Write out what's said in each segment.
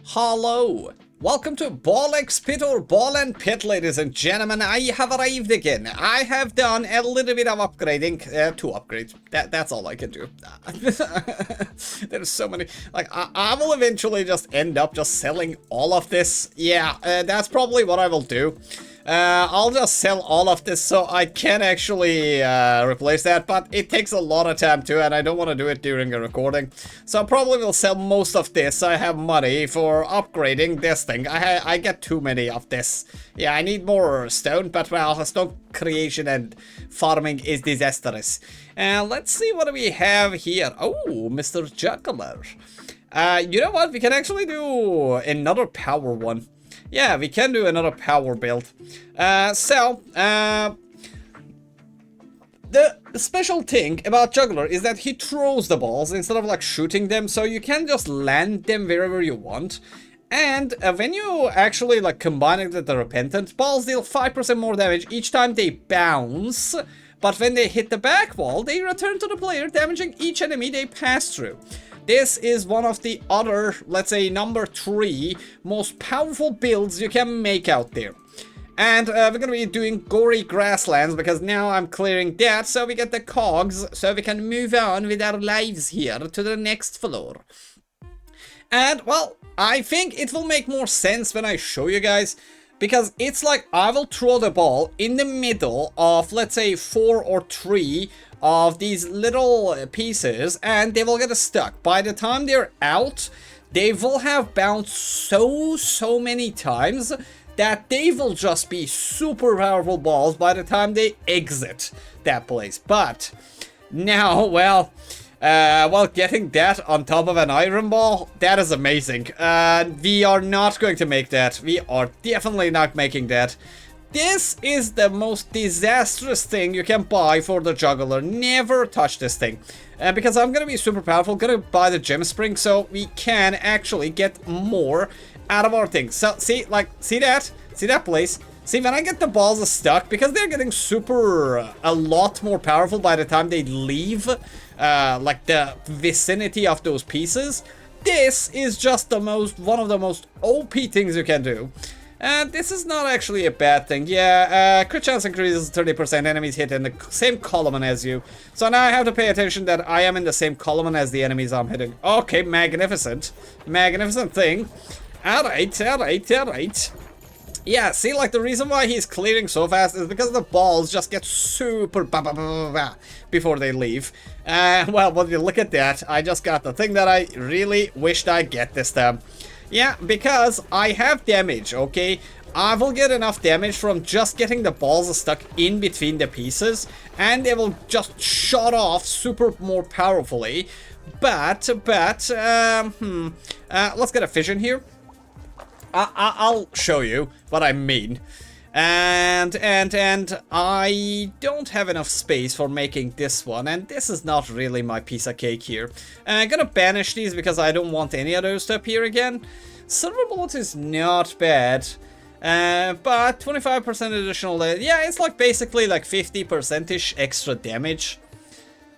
Hello! Welcome to Ball Pit or Ball and Pit, ladies and gentlemen. I have arrived again. I have done a little bit of upgrading, 2 upgrades. That's all I can do. There's so many. Like, I will eventually just end up just selling all of this. Yeah, that's probably what I will do. I'll just sell all of this so I can actually replace that, but it takes a lot of time too, and I don't want to do it during a recording. So I probably will sell most of this. I have money for upgrading this thing. I get too many of this. Yeah, I need more stone, but well, stone creation and farming is disastrous. Let's see what we have here. Oh, Mr. Juggler. You know what? We can actually do another power one. Yeah, we can do another power build. The special thing about Juggler is that he throws the balls instead of like shooting them, so you can just land them wherever you want. And when you actually like combine it with the Repentant, balls deal 5% more damage each time they bounce, but when they hit the back wall, they return to the player, damaging each enemy they pass through. This is one of the other, let's say, number 3 most powerful builds you can make out there. And we're gonna be doing gory grasslands because now I'm clearing that so we get the cogs so we can move on with our lives here to the next floor. And, well, I think it will make more sense when I show you guys, because it's like I will throw the ball in the middle of, let's say, 4 or 3 of these little pieces, and they will get stuck. By the time they're out, they will have bounced so many times that they will just be super powerful balls by the time they exit that place. But now, well, getting that on top of an iron ball, that is amazing. We are not going to make that. We are definitely not making that. This is the most disastrous thing you can buy for the Juggler. Never touch this thing. Because I'm gonna be super powerful, gonna buy the gem spring so we can actually get more out of our things. So, see that? See that place? See, when I get the balls stuck, because they're getting a lot more powerful by the time they leave, like the vicinity of those pieces, this is just one of the most OP things you can do. This is not actually a bad thing. Yeah, crit chance increases 30%, enemies hit in the same column as you. So now I have to pay attention that I am in the same column as the enemies I'm hitting. Okay, magnificent. Magnificent thing. Alright. Yeah, see, like, the reason why he's clearing so fast is because the balls just get super before they leave. Well, when you look at that, I just got the thing that I really wished I'd get this time. Yeah, because I have damage, okay? I will get enough damage from just getting the balls stuck in between the pieces, and they will just shot off super more powerfully. But, let's get a fission here. I'll show you what I mean. And I don't have enough space for making this one, and this is not really my piece of cake here. I'm gonna banish these because I don't want any of those to appear again. Silver bullet is not bad, but 25% additional, yeah, it's like basically like 50%-ish extra damage.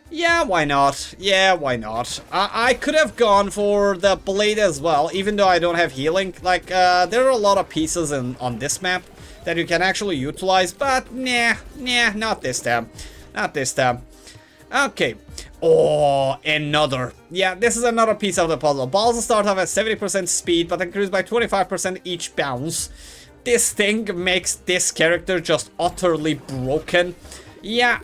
Yeah, why not? Yeah, why not? I could have gone for the blade as well, even though I don't have healing. Like, there are a lot of pieces on this map that you can actually utilize, but nah, not this time. Not this time. Okay. Oh, another. Yeah, this is another piece of the puzzle. Balls start off at 70% speed, but increase by 25% each bounce. This thing makes this character just utterly broken. Yeah,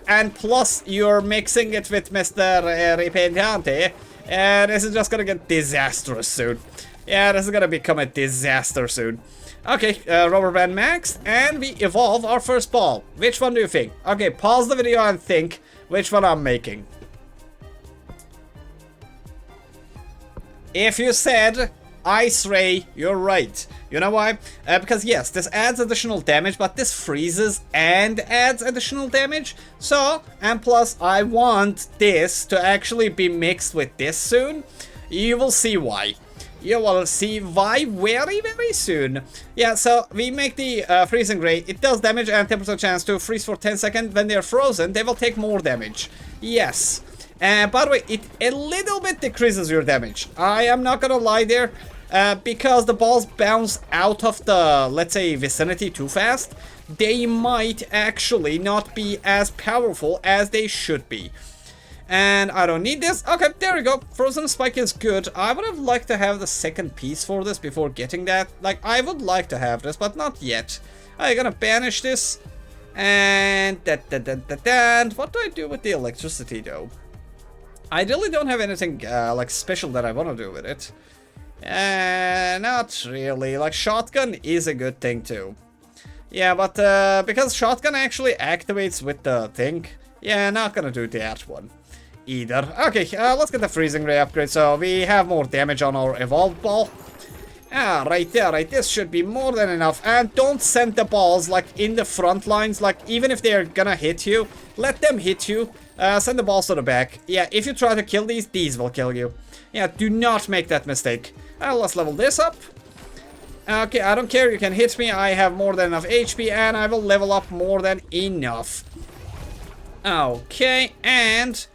and plus you're mixing it with Mr. Repentante, and this is just gonna get disastrous soon. Yeah, this is gonna become a disaster soon. Okay, rubber band maxed, and we evolve our first ball. Which one do you think? Okay, pause the video and think which one I'm making. If you said Ice Ray, you're right. You know why? Because yes, this adds additional damage, but this freezes and adds additional damage. So, and plus I want this to actually be mixed with this soon. You will see why. You will see why very soon. Yeah, so we make the freezing ray. It does damage and 10% chance to freeze for 10 seconds. When they're frozen, they will take more damage. Yes. By the way, it a little bit decreases your damage. I am not gonna lie there. Because the balls bounce out of the, let's say, vicinity too fast, they might actually not be as powerful as they should be. And I don't need this. Okay, there we go. Frozen Spike is good. I would have liked to have the second piece for this before getting that. Like, I would like to have this, but not yet. I'm gonna banish this. And what do I do with the electricity, though? I really don't have anything, like, special that I want to do with it. Not really. Like, shotgun is a good thing too. Yeah, but because shotgun actually activates with the thing, yeah, not gonna do that one either. Okay, let's get the freezing ray upgrade so we have more damage on our evolved ball. Ah, right there, right. This should be more than enough. And don't send the balls like in the front lines. Like, even if they're gonna hit you, let them hit you. Send the balls to the back. Yeah, if you try to kill these will kill you. Yeah, do not make that mistake. Let's level this up. Okay, I don't care. You can hit me. I have more than enough HP, and I will level up more than enough. Okay, and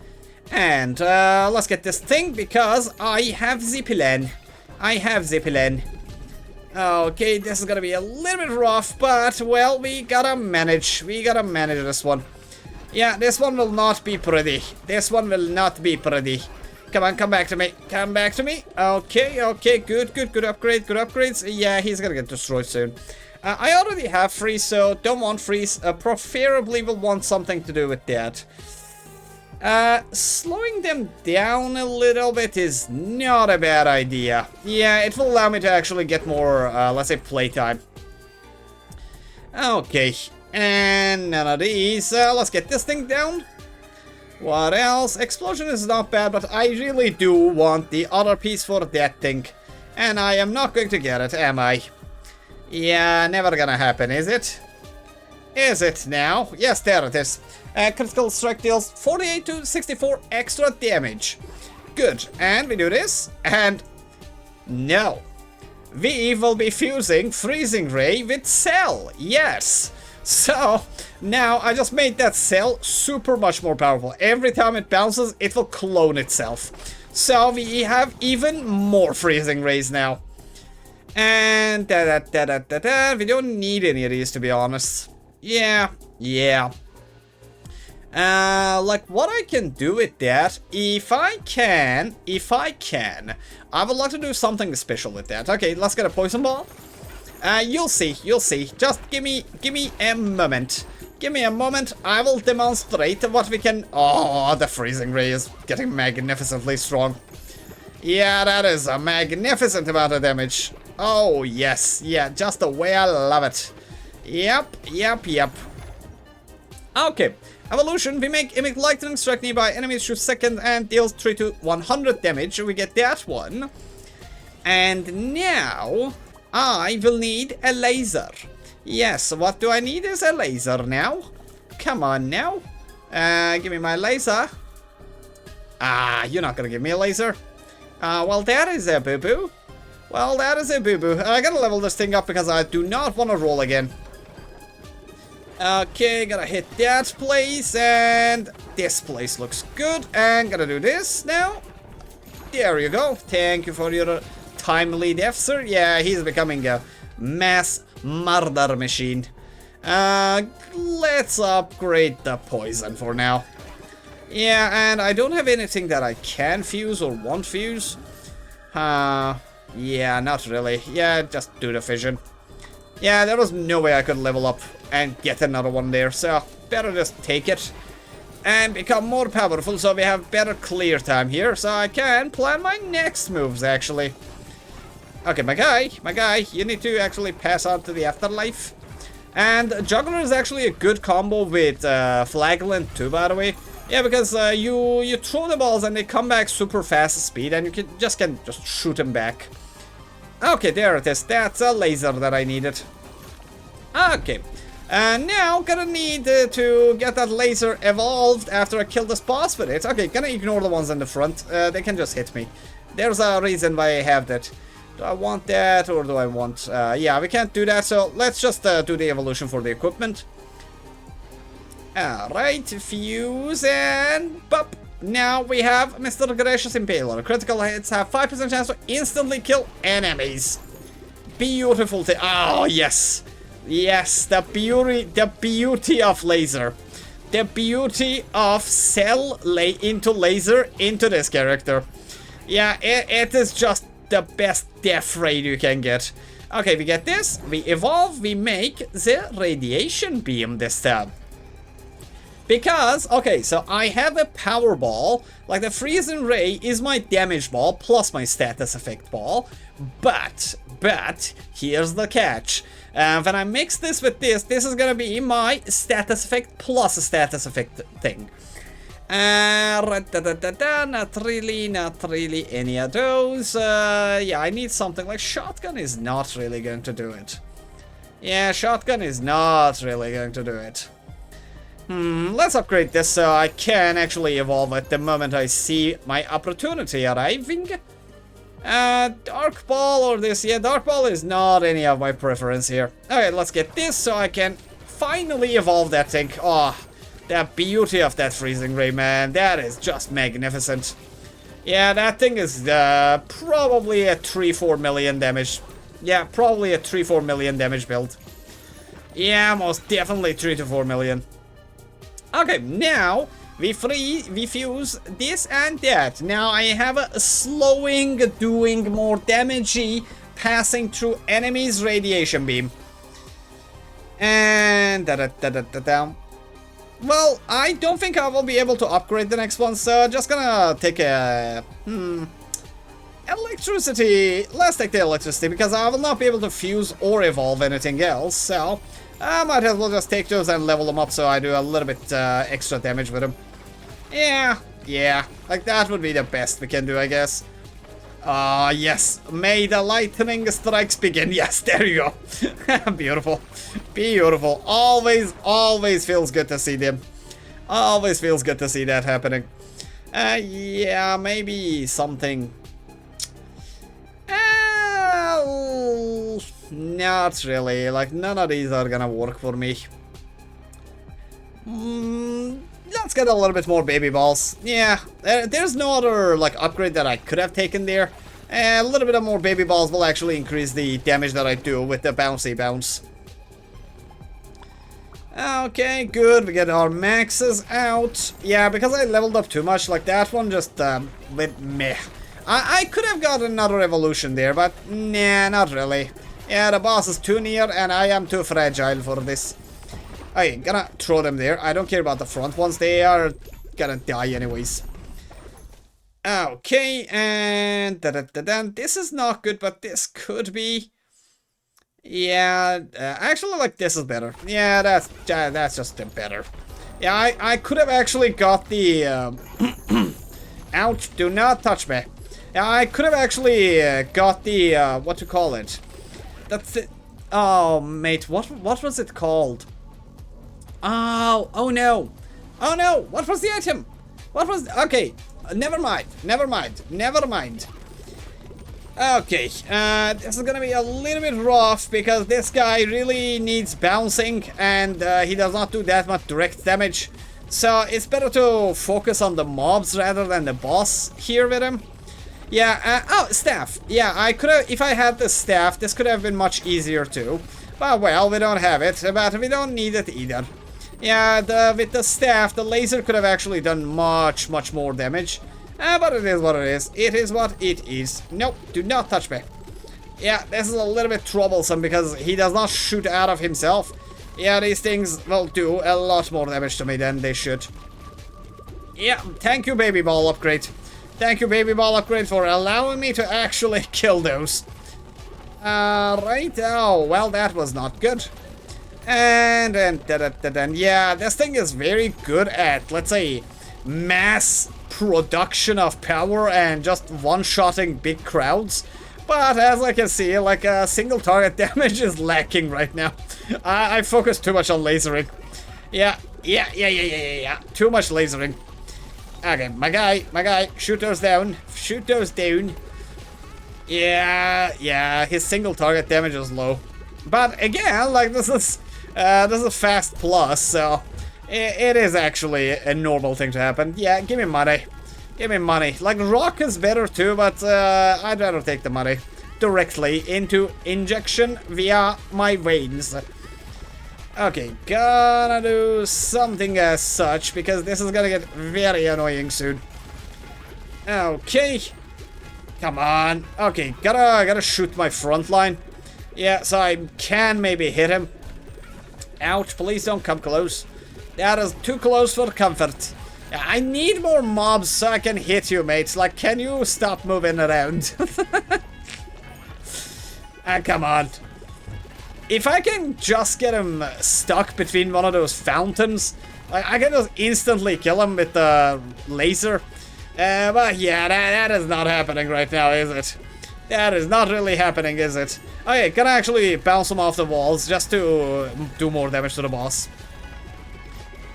let's get this thing because I have Zippylen. Okay, this is gonna be a little bit rough, but well, we gotta manage. This one. Yeah, this one will not be pretty. Come on, come back to me. Okay, good upgrades. Yeah, he's gonna get destroyed soon. I already have freeze, so don't want freeze. Preferably will want something to do with that. Slowing them down a little bit is not a bad idea. Yeah, it will allow me to actually get more, let's say, playtime. Okay, and none of these. Let's get this thing down. What else? Explosion is not bad, but I really do want the other piece for that thing. And I am not going to get it, am I? Yeah, never gonna happen, is it? Is it now? Yes, there it is. Critical strike deals 48 to 64 extra damage. Good. And we do this. And no. We will be fusing Freezing Ray with Cell. Yes. So, now I just made that cell super much more powerful. Every time it bounces, it will clone itself. So, we have even more freezing rays now. And we don't need any of these, to be honest. Yeah. Like, what I can do with that, if I can, I would like to do something special with that. Okay, let's get a poison ball. You'll see. Just give me a moment. I will demonstrate what we can. Oh, the freezing ray is getting magnificently strong. Yeah, that is a magnificent amount of damage. Oh, yes. Yeah, just the way I love it. Yep. Okay. Evolution, we emit lightning strike nearby enemies through second and deals 3 to 100 damage. We get that one. And now I will need a laser. Yes, what do I need is a laser now. Come on now. Give me my laser. Ah, you're not gonna give me a laser. Well, that is a boo-boo. I gotta level this thing up because I do not want to roll again. Okay, gotta hit that place, and this place looks good. And gotta do this now. There you go. Thank you for your timely death, sir. Yeah, he's becoming a mass murder machine. Let's upgrade the poison for now. Yeah, and I don't have anything that I can fuse or want fuse. Yeah, not really. Yeah, just do the fission. Yeah, there was no way I could level up and get another one there, so better just take it and become more powerful so we have better clear time here, so I can plan my next moves, actually. Okay, my guy, you need to actually pass on to the afterlife. And Juggler is actually a good combo with Flagellant too, by the way. Yeah, because you throw the balls and they come back super fast speed, and you can just shoot them back. Okay, there it is. That's a laser that I needed. Okay. And now gonna need to get that laser evolved after I kill this boss with it. Okay, gonna ignore the ones in the front. They can just hit me. There's a reason why I have that. Do I want that or do I want... yeah, we can't do that, so let's just do the evolution for the equipment. Alright, fuse and... Bop. now we have Mr. Gracious Impaler. Critical hits have 5% chance to instantly kill enemies. Beautiful thing. Oh, yes. Yes, the beauty of laser. The beauty of cell into laser into this character. Yeah, it is just the best death rate you can get. Okay, we get this, we evolve, we make the radiation beam this time. Because, okay, so I have a power ball, like the freezing ray is my damage ball plus my status effect ball, but, here's the catch. When I mix this with this is gonna be my status effect plus a status effect thing. Not really any of those. Yeah, I need something like shotgun is not really going to do it. Yeah, shotgun is not really going to do it. Let's upgrade this so I can actually evolve at the moment I see my opportunity arriving. Dark ball or this? Yeah, dark ball is not any of my preference here. Okay, let's get this so I can finally evolve that thing. Oh, the beauty of that freezing ray, man. That is just magnificent. Yeah, that thing is probably a 3-4 million damage. Yeah, probably a 3-4 million damage build. Yeah, most definitely 3 to 4 million. Okay, now we fuse this and that. Now I have a slowing, doing more damagey, passing through enemies' radiation beam. And well, I don't think I will be able to upgrade the next one, so just gonna take a electricity. Let's take the electricity because I will not be able to fuse or evolve anything else, so I might as well just take those and level them up so I do a little bit extra damage with them. Yeah, like that would be the best we can do, I guess. Yes, may the lightning strikes begin. Yes, there you go. Beautiful, beautiful. Always feels good to see them. Always feels good to see that happening. Yeah, maybe something. Not really, like none of these are gonna work for me. Let's get a little bit more baby balls. Yeah, there's no other like upgrade that I could have taken there. A little bit of more baby balls will actually increase the damage that I do with the bouncy bounce. Okay, good, we get our maxes out. Yeah, because I leveled up too much, like that one just with meh. I could have got another evolution there, but nah, not really. Yeah, the boss is too near and I am too fragile for this. I'm gonna throw them there. I don't care about the front ones. They are gonna die anyways. Okay, and this is not good, but this could be. Yeah, actually, like this is better. Yeah, that's just better. Yeah, I could have actually got the. Ouch! Do not touch me. Yeah, I could have actually got the what to call it. That's it. Oh, mate, what was it called? Oh no. Oh no, what was the item? What was, okay, never mind. Okay, this is gonna be a little bit rough because this guy really needs bouncing and he does not do that much direct damage. So it's better to focus on the mobs rather than the boss here with him. Yeah, oh, staff. Yeah, I could have, if I had the staff, this could have been much easier too. But well, we don't have it, but we don't need it either. Yeah, with the staff, the laser could have actually done much more damage. But it is what it is. It is what it is. Nope, do not touch me. Yeah, this is a little bit troublesome because he does not shoot out of himself. Yeah, these things will do a lot more damage to me than they should. Yeah, thank you, baby ball upgrade. Thank you, baby ball upgrade, for allowing me to actually kill those. Right, oh, well, that was not good. And then, yeah, this thing is very good at, let's say, mass production of power and just one-shotting big crowds. But as I can see, like, single target damage is lacking right now. I focus too much on lasering. Yeah. Too much lasering. Okay, my guy, shoot those down. Shoot those down. Yeah, his single target damage is low. But again, like, this is fast plus, so It is actually a normal thing to happen. Yeah, give me money. Give me money. Like, rock is better too, but I'd rather take the money directly into injection via my veins. Okay, gonna do something as such, because this is gonna get very annoying soon. Okay. Come on. Okay, gotta shoot my front line. Yeah, so I can maybe hit him. Ouch, please don't come close. That is too close for comfort. I need more mobs so I can hit you, mates. Like, can you stop moving around? Come on. If I can just get him stuck between one of those fountains, I can just instantly kill him with the laser. But yeah, that is not happening right now, is it? That is not really happening, is it? Okay, can I actually bounce him off the walls just to do more damage to the boss?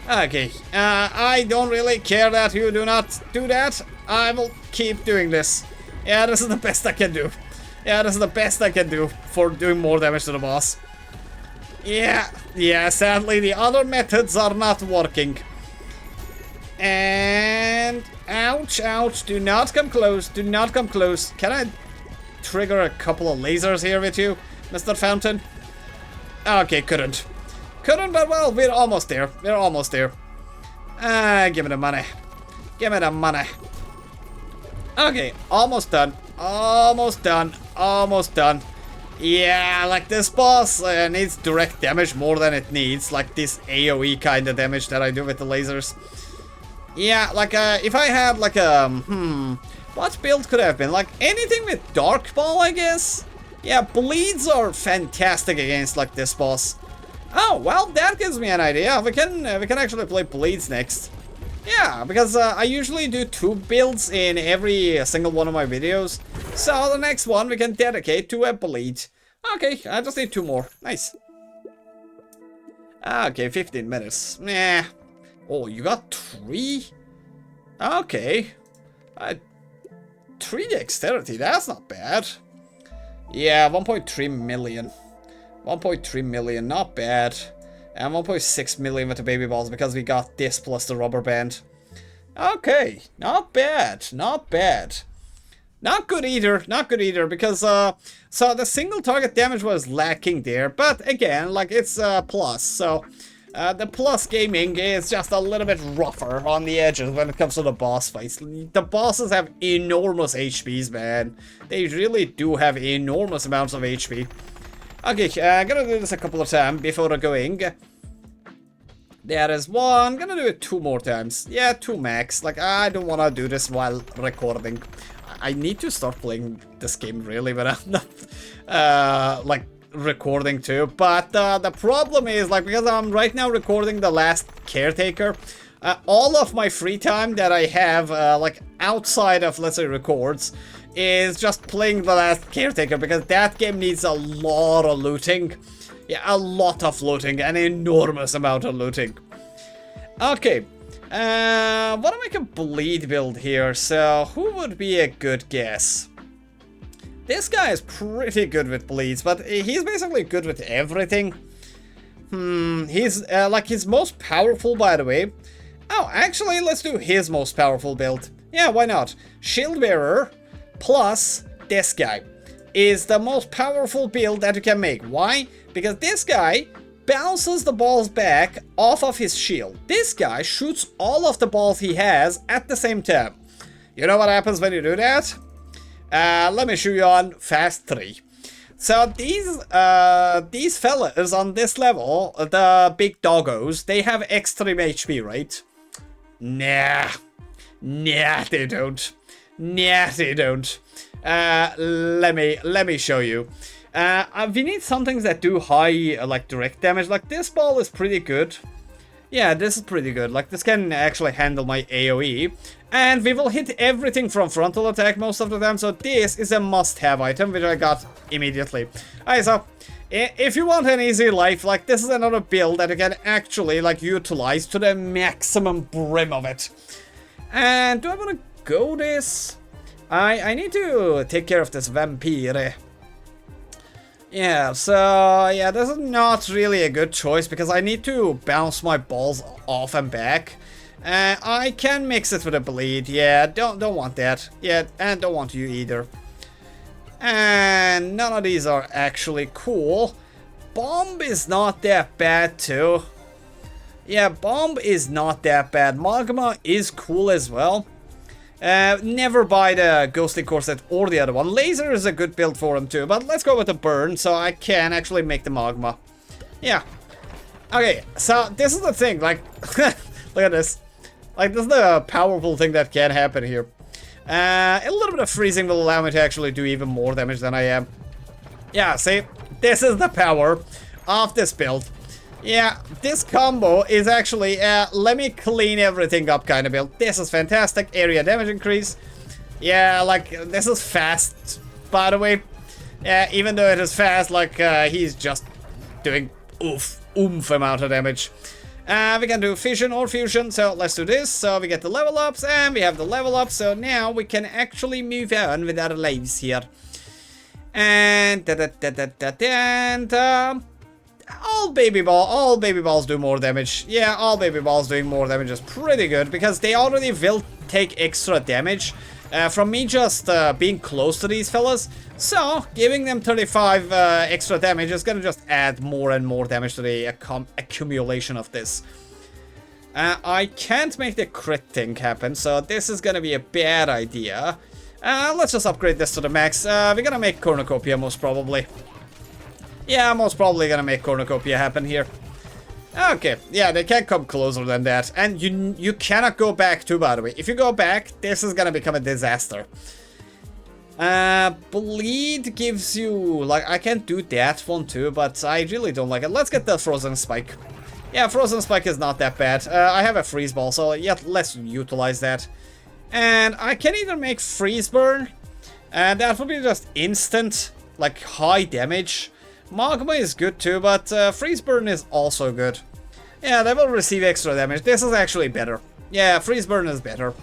Okay, I don't really care that you do not do that. I will keep doing this. Yeah, this is the best I can do. Yeah, this is the best I can do for doing more damage to the boss. Yeah, sadly the other methods are not working. And ouch, ouch, do not come close, do not come close. Can I trigger a couple of lasers here with you, Mr. Fountain? Okay, couldn't, but well, we're almost there, we're almost there. Give me the money, give me the money. Okay, almost done, almost done, almost done. Yeah, like this boss needs direct damage more than it needs, like this AoE kind of damage that I do with the lasers. Yeah, like if I had like a, what build could I have been? Like anything with Dark Ball, I guess? Yeah, bleeds are fantastic against like this boss. Oh, well, that gives me an idea. We can actually play bleeds next. Yeah, because I usually do 2 builds in every single one of my videos. So the next one we can dedicate to a bleed. Okay, I just need 2 more. Nice. Okay, 15 minutes. Nah. Oh, you got 3? Okay. 3 dexterity, that's not bad. Yeah, 1.3 million. 1.3 million, not bad. And 1.6 million with the baby balls because we got this plus the rubber band. Okay, not bad, not bad. Not good either, because so the single target damage was lacking there, but again, like it's plus, so the plus gaming is just a little bit rougher on the edges when it comes to the boss fights. The bosses have enormous HPs, man. They really do have enormous amounts of HP. Okay, I'm gonna do this a couple of times before going. There is 1. Gonna do it 2 more times. Yeah, 2 max. Like, I don't wanna do this while recording. I need to start playing this game really, but I'm not, like, recording too. But the problem is, like, because I'm right now recording the last Caretaker, all of my free time that I have, like, outside of, let's say, records, is just playing the last Caretaker, because that game needs a lot of looting. Yeah, a lot of looting, an enormous amount of looting. Okay, want to make a bleed build here, so who would be a good guess? This guy is pretty good with bleeds, but he's basically good with everything. He's, like, his most powerful, by the way. Oh, actually, let's do his most powerful build. Yeah, why not? Shield Bearer plus this guy is the most powerful build that you can make. Why? Because this guy bounces the balls back off of his shield. This guy shoots all of the balls he has at the same time. You know what happens when you do that? Let me show you on fast 3. So these fellas on this level, the big doggos, they have extreme HP, right? Nah, they don't. Nah, they don't. Let me show you. We need some things that do high, like, direct damage. Like, this ball is pretty good. Yeah, this is pretty good. Like, this can actually handle my AoE. And we will hit everything from frontal attack most of the time. So this is a must-have item, which I got immediately. Alright, so if you want an easy life, like, this is another build that you can actually, like, utilize to the maximum brim of it. And do I want to go this? I need to take care of this vampire. Yeah, so yeah, this is not really a good choice because I need to bounce my balls off and back. I can mix it with a bleed. Yeah, don't want that. Yeah, and don't want you either. And none of these are actually cool. Bomb is not that bad too. Yeah, bomb is not that bad. Magma is cool as well. Never buy the ghostly corset or the other one. Laser is a good build for him too, but let's go with the burn so I can actually make the magma. Yeah. Okay, so this is the thing, like, look at this. Like, this is the powerful thing that can happen here. A little bit of freezing will allow me to actually do even more damage than I am. Yeah, see, this is the power of this build. Yeah, this combo is actually, let me clean everything up kind of build. This is fantastic. Area damage increase. Yeah, like, this is fast, by the way. Yeah, even though it is fast, like, he's just doing oomph amount of damage. We can do fission or fusion, so let's do this. So we get the level ups, and we have the level up, so now we can actually move on with our lives here. And, all baby balls do more damage. Yeah, all baby balls doing more damage is pretty good because they already will take extra damage from me just being close to these fellas. So giving them 35 extra damage is gonna just add more and more damage to the accumulation of this. I can't make the crit thing happen, so this is gonna be a bad idea. Let's just upgrade this to the max. We're gonna make cornucopia most probably. Yeah, most probably gonna make cornucopia happen here. Okay, yeah, they can't come closer than that. And you cannot go back too, by the way. If you go back, this is gonna become a disaster. Bleed gives you... Like, I can do that one too, but I really don't like it. Let's get the frozen spike. Yeah, frozen spike is not that bad. I have a freeze ball, so yeah, let's utilize that. And I can either make freeze burn, and that would be just instant, like, high damage. Magma is good too, but freeze burn is also good. Yeah, they will receive extra damage. This is actually better. Yeah, freeze burn is better.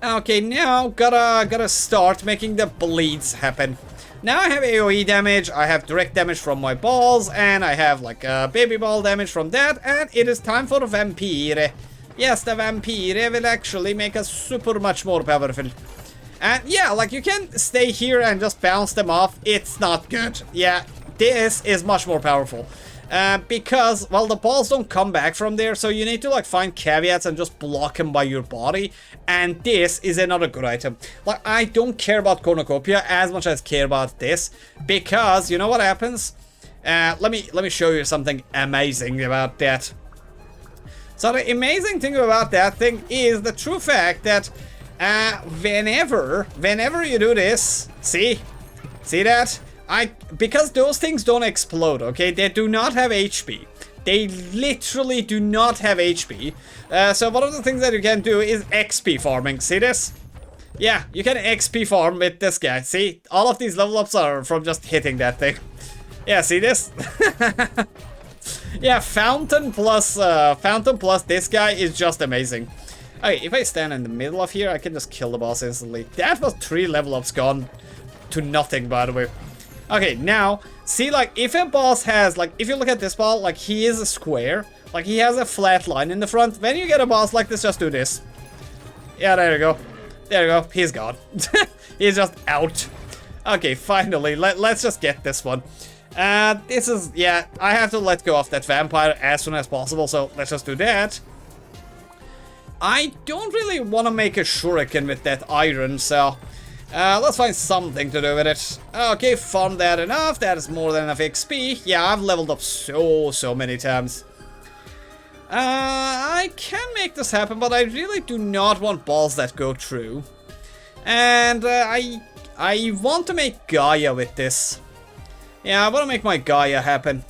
Okay, now gotta start making the bleeds happen. Now I have AoE damage, I have direct damage from my balls, and I have like baby ball damage from that, and it is time for the vampire. Yes, the vampire will actually make us super much more powerful. And yeah, like you can stay here and just bounce them off. It's not good. Yeah, this is much more powerful. Because, well, the balls don't come back from there, so you need to like find caveats and just block them by your body. And this is another good item. Like, I don't care about cornucopia as much as I care about this, because you know what happens? Let me show you something amazing about that. So the amazing thing about that thing is the true fact that whenever you do this, see that? Because those things don't explode, okay? They do not have HP. They literally do not have HP. So one of the things that you can do is XP farming. See this? Yeah, you can XP farm with this guy. See? All of these level ups are from just hitting that thing. Yeah, see this? Yeah, fountain plus this guy is just amazing. Okay, if I stand in the middle of here, I can just kill the boss instantly. That was 3 level ups gone to nothing, by the way. Okay, now, see, like, if a boss has, like, if you look at this ball, like, he is a square. Like, he has a flat line in the front. When you get a boss like this, just do this. Yeah, there you go. There you go. He's gone. He's just out. Okay, finally, let's just get this one. This is, yeah, I have to let go of that vampire as soon as possible, so let's just do that. I don't really want to make a shuriken with that iron, so let's find something to do with it. Okay, farm that enough. That is more than enough XP. Yeah, I've leveled up so many times. I can make this happen, but I really do not want balls that go through. And I want to make Gaia with this. Yeah, I want to make my Gaia happen.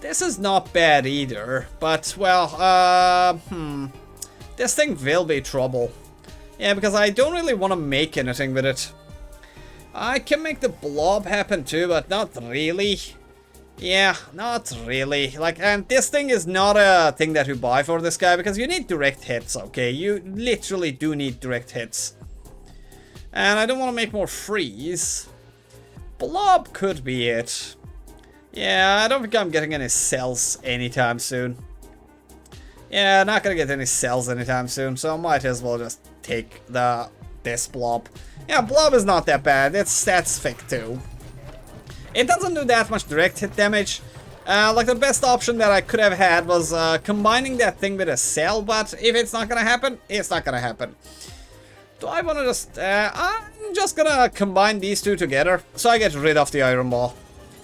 This is not bad either, but, well, this thing will be trouble. Yeah, because I don't really want to make anything with it. I can make the blob happen too, but not really. Yeah, not really. Like, and this thing is not a thing that you buy for this guy, because you need direct hits, okay? You literally do need direct hits. And I don't want to make more freeze. Blob could be it. Yeah, I don't think I'm getting any cells anytime soon. Yeah, not gonna get any cells anytime soon, so I might as well just take this blob. Yeah, blob is not that bad. That's thick too. It doesn't do that much direct hit damage. Like the best option that I could have had was combining that thing with a cell, but if it's not gonna happen, it's not gonna happen. Do I want to just... I'm just gonna combine these two together, so I get rid of the iron ball.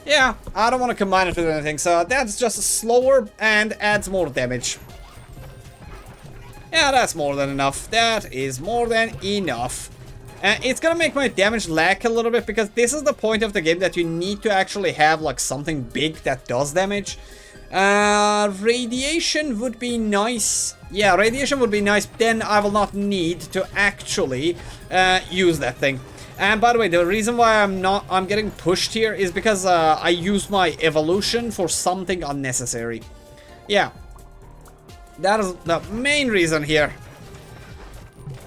Yeah, I don't want to combine it with anything, so that's just slower and adds more damage. Yeah, that's more than enough. That is more than enough. It's gonna make my damage lag a little bit, because this is the point of the game that you need to actually have like something big that does damage. Radiation would be nice. Yeah, radiation would be nice. Then I will not need to actually use that thing. And by the way, the reason why I'm getting pushed here is because I used my evolution for something unnecessary. Yeah, that is the main reason here.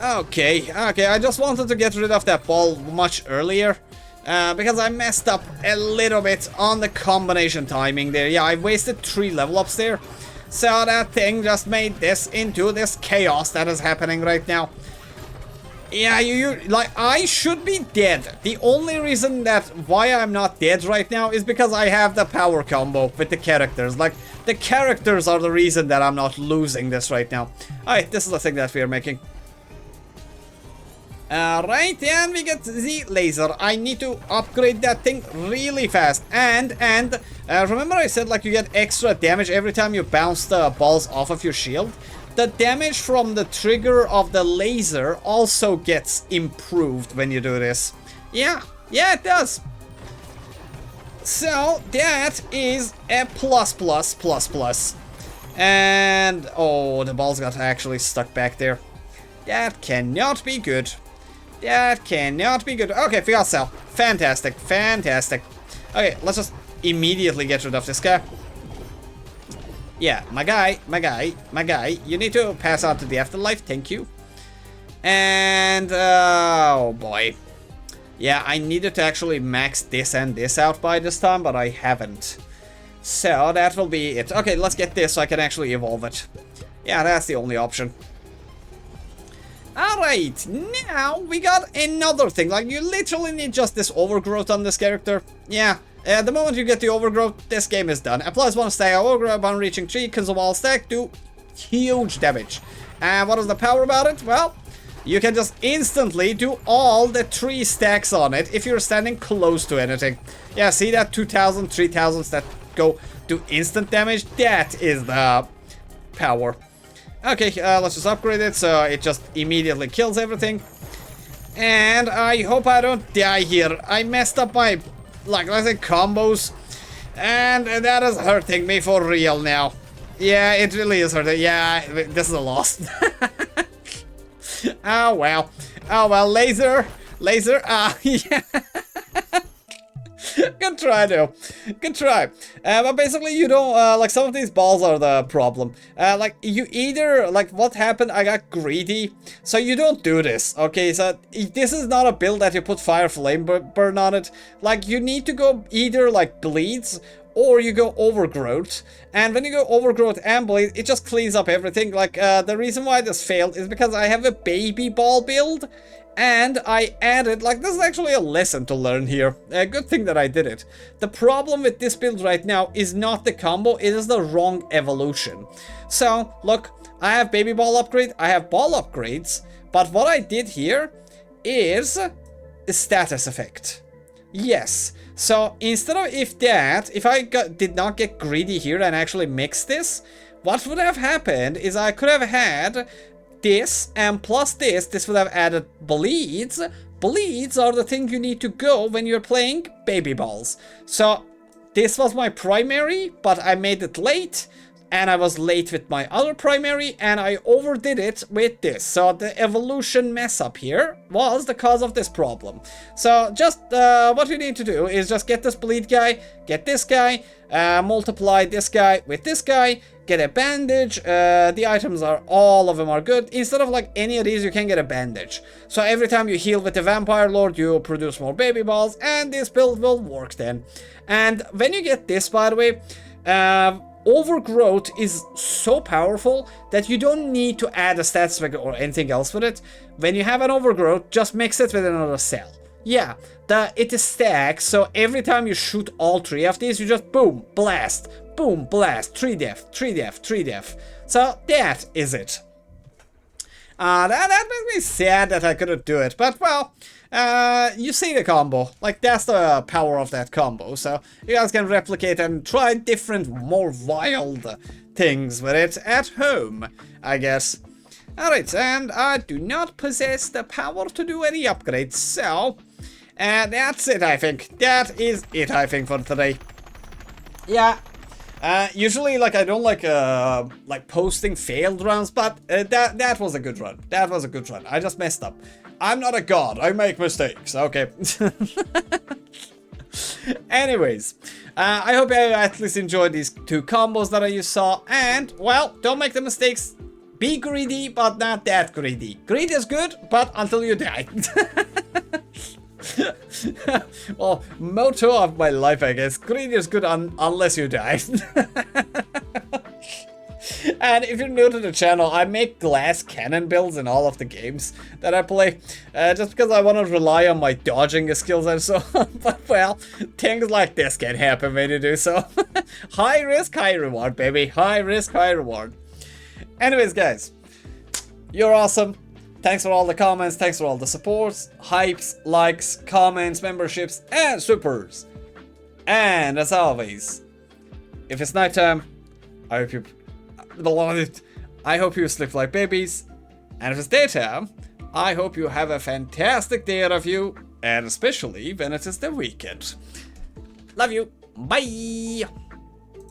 Okay, I just wanted to get rid of that ball much earlier. Because I messed up a little bit on the combination timing there. Yeah, I wasted 3 level ups there. So that thing just made this into this chaos that is happening right now. Yeah, like, I should be dead. The only reason why I'm not dead right now is because I have the power combo with the characters. Like, the characters are the reason that I'm not losing this right now. Alright, this is the thing that we are making. Alright, and we get the laser. I need to upgrade that thing really fast. And remember I said like you get extra damage every time you bounce the balls off of your shield? The damage from the trigger of the laser also gets improved when you do this. Yeah, it does. So that is a plus. And oh, the balls got actually stuck back there. That cannot be good. That cannot be good. Okay, we got cell. Fantastic. Okay, let's just immediately get rid of this guy. Yeah, my guy, you need to pass out to the afterlife, thank you. And, oh boy. Yeah, I needed to actually max this and this out by this time, but I haven't. So, that will be it. Okay, let's get this so I can actually evolve it. Yeah, that's the only option. Alright, now we got another thing. Like, you literally need just this overgrowth on this character. Yeah, the moment you get the overgrowth, this game is done. Applies 1 stack of overgrowth upon reaching 3, cancel all stack, do huge damage. And what is the power about it? Well, you can just instantly do all the 3 stacks on it if you're standing close to anything. Yeah, see that 2,000, 3,000s that go do instant damage? That is the power. Okay, let's just upgrade it so it just immediately kills everything. And I hope I don't die here. I messed up my, like, let's say combos. And that is hurting me for real now. Yeah, it really is hurting. Yeah, this is a loss. Oh, well. Oh, well, laser. Yeah. Good try, though. Good try. But basically, you don't, like, some of these balls are the problem. Like, you either, like, what happened, I got greedy, so you don't do this, okay? So, this is not a build that you put fire flame burn on it. Like, you need to go either, like, bleeds, or you go overgrowth. And when you go overgrowth and bleed, it just cleans up everything. Like, the reason why this failed is because I have a baby ball build. And I added, like, this is actually a lesson to learn here. A good thing that I did it. The problem with this build right now is not the combo, it is the wrong evolution. So, look, I have baby ball upgrade, I have ball upgrades, but what I did here is a status effect. Yes, so instead of if I did not get greedy here and actually mix this, what would have happened is I could have had this, and plus this would have added bleeds. Bleeds are the thing you need to go when you're playing baby balls. So this was my primary, but I made it late. and I was late with my other primary, and I overdid it with this. So the evolution mess up here was the cause of this problem. So just what you need to do is just get this bleed guy, get this guy, multiply this guy with this guy, get a bandage. The items are, all of them are good. Instead of like any of these, you can get a bandage. So every time you heal with the Vampire Lord, you produce more baby balls, and this build will work then. And when you get this, by the way, Overgrowth is so powerful that you don't need to add a stat spec or anything else with it. When you have an Overgrowth, just mix it with another cell. Yeah, it is stacked, so every time you shoot all 3 of these, you just boom, blast, 3 death, 3 death, 3 death. So that is it. That makes me sad that I couldn't do it, but well, you see the combo. Like, that's the power of that combo, so you guys can replicate and try different, more wild things with it at home, I guess. Alright, and I do not possess the power to do any upgrades, so that's it, I think. That is it, I think, for today. Yeah. Usually, like, I don't like posting failed runs, but that was a good run. That was a good run. I just messed up. I'm not a god. I make mistakes. Okay. Anyways, I hope you at least enjoyed these 2 combos that I just saw. And, well, don't make the mistakes. Be greedy, but not that greedy. Greed is good, but until you die. Well, motto of my life, I guess. Greed is good unless you die. And if you're new to the channel, I make glass cannon builds in all of the games that I play. Just because I want to rely on my dodging skills and so on. But, well, things like this can happen when you do so. High risk, high reward, baby. High risk, high reward. Anyways, guys, you're awesome. Thanks for all the comments, thanks for all the supports, hypes, likes, comments, memberships, and supers. And as always, if it's nighttime, I hope you sleep like babies. And if it's daytime, I hope you have a fantastic day out of you, and especially when it is the weekend. Love you. Bye.